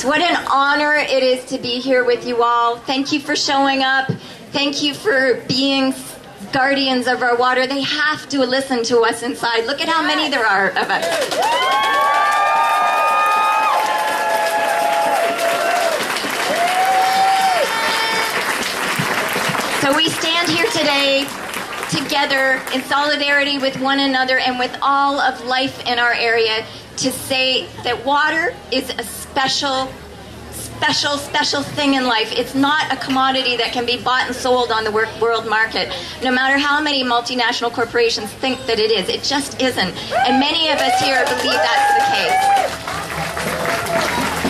What an honor it is to be here with you all. Thank you for showing up. Thank you for being guardians of our water. They have to listen to us inside. Look at how many there are of us. So we stand here today together in solidarity with one another and with all of life in our area to say that water is a special thing in life. It's not a commodity that can be bought and sold on the world market, no matter how many multinational corporations think that it is. It just isn't. And many of us here believe that's the case.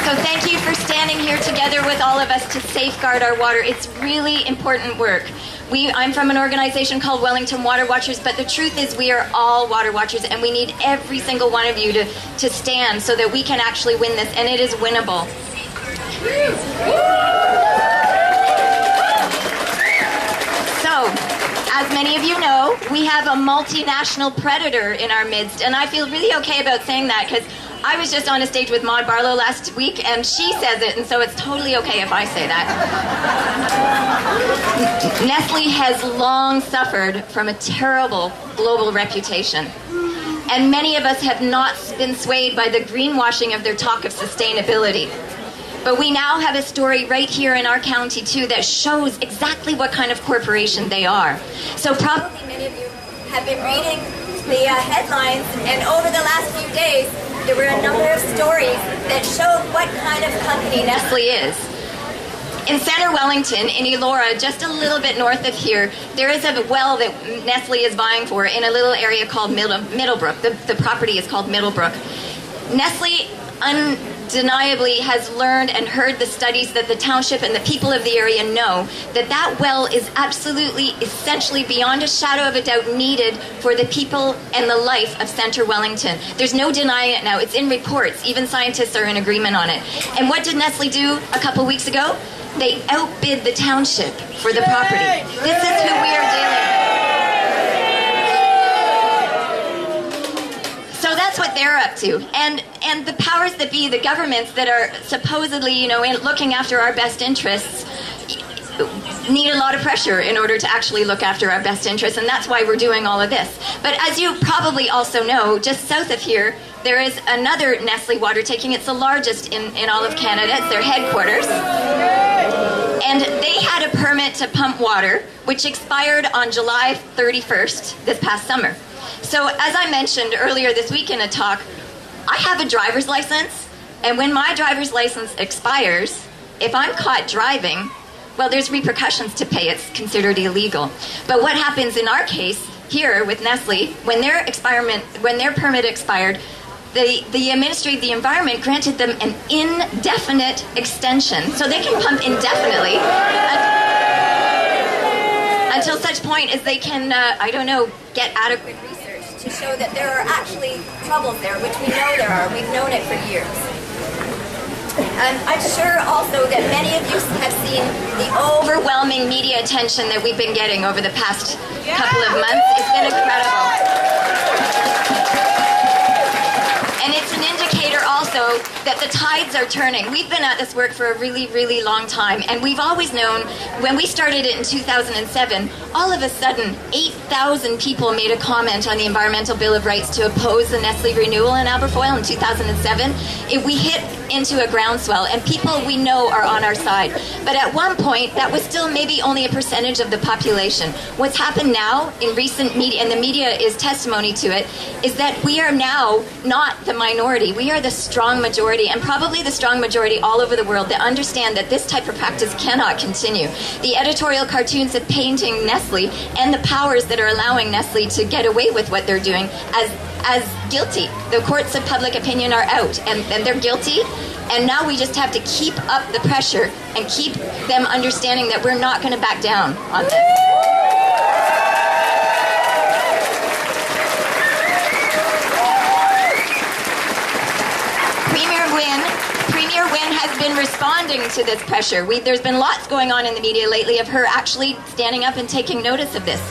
So thank you for standing here together with all of us to safeguard our water. It's really important work. I'm from an organization called Wellington Water Watchers, but the truth is we are all water watchers, and we need every single one of you to stand so that we can actually win this, and it is winnable. So, as many of you know, we have a multinational predator in our midst, and I feel really okay about saying that because I was just on a stage with Maud Barlow last week, and she says it, and so it's totally okay if I say that. Nestle has long suffered from a terrible global reputation, and many of us have not been swayed by the greenwashing of their talk of sustainability. But we now have a story right here in our county, too, that shows exactly what kind of corporation they are. So probably many of you have been reading the headlines, and over the last few days, there were a number of stories that showed what kind of company Nestle is. In Center Wellington, in Elora, just a little bit north of here, there is a well that Nestle is vying for in a little area called Middlebrook. The property is called Middlebrook. Nestle undeniably has learned and heard the studies that the township and the people of the area know that that well is absolutely, essentially, beyond a shadow of a doubt needed for the people and the life of Center Wellington. There's no denying it now. It's in reports. Even scientists are in agreement on it. And what did Nestle do a couple weeks ago? They outbid the township for the property. This is who we are dealing with. So that's what they're up to. And the powers that be, the governments that are supposedly, looking after our best interests, need a lot of pressure in order to actually look after our best interests, and that's why we're doing all of this. But as you probably also know, just south of here, there is another Nestle water taking. It's the largest in all of Canada. It's their headquarters. And they had a permit to pump water, which expired on July 31st this past summer. So as I mentioned earlier this week in a talk, I have a driver's license, and when my driver's license expires, if I'm caught driving, well, there's repercussions to pay. It's considered illegal. But what happens in our case here with Nestle, when their permit expired, the Ministry of the Environment granted them an indefinite extension, so they can pump indefinitely until such point as they can, get adequate research to show that there are actually troubles there, which we know there are. We've known it for years. And I'm sure also that many of you have seen the overwhelming media attention that we've been getting over the past couple of months. It's been incredible. And it's an indicator also that the tides are turning. We've been at this work for a really, really long time, and we've always known, when we started it in 2007, all of a sudden, 8,000 people made a comment on the Environmental Bill of Rights to oppose the Nestle renewal in Aberfoyle in 2007. We hit into a groundswell, and people we know are on our side. But at one point, that was still maybe only a percentage of the population. What's happened now in recent media, and the media is testimony to it, is that we are now not the minority. We are the strong majority, and probably the strong majority all over the world that understand that this type of practice cannot continue. The editorial cartoons of painting Nestle and the powers that are allowing Nestle to get away with what they're doing as guilty. The courts of public opinion are out, and they're guilty, and now we just have to keep up the pressure and keep them understanding that we're not going to back down on this. Premier Wynne has been responding to this pressure. There's been lots going on in the media lately of her actually standing up and taking notice of this.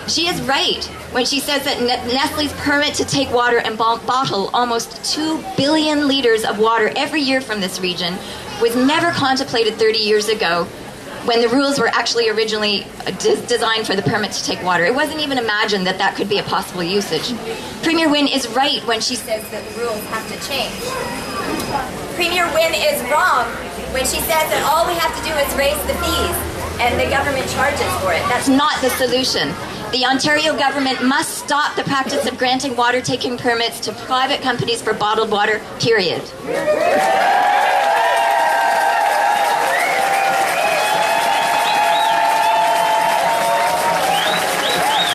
She is right when she says that Nestle's permit to take water and bottle almost 2 billion liters of water every year from this region was never contemplated 30 years ago when the rules were actually originally designed for the permit to take water. It wasn't even imagined that that could be a possible usage. Premier Wynne is right when she says that the rules have to change. Premier Wynne is wrong when she says that all we have to do is raise the fees and the government charges for it. That's not the solution. The Ontario government must stop the practice of granting water taking permits to private companies for bottled water, period.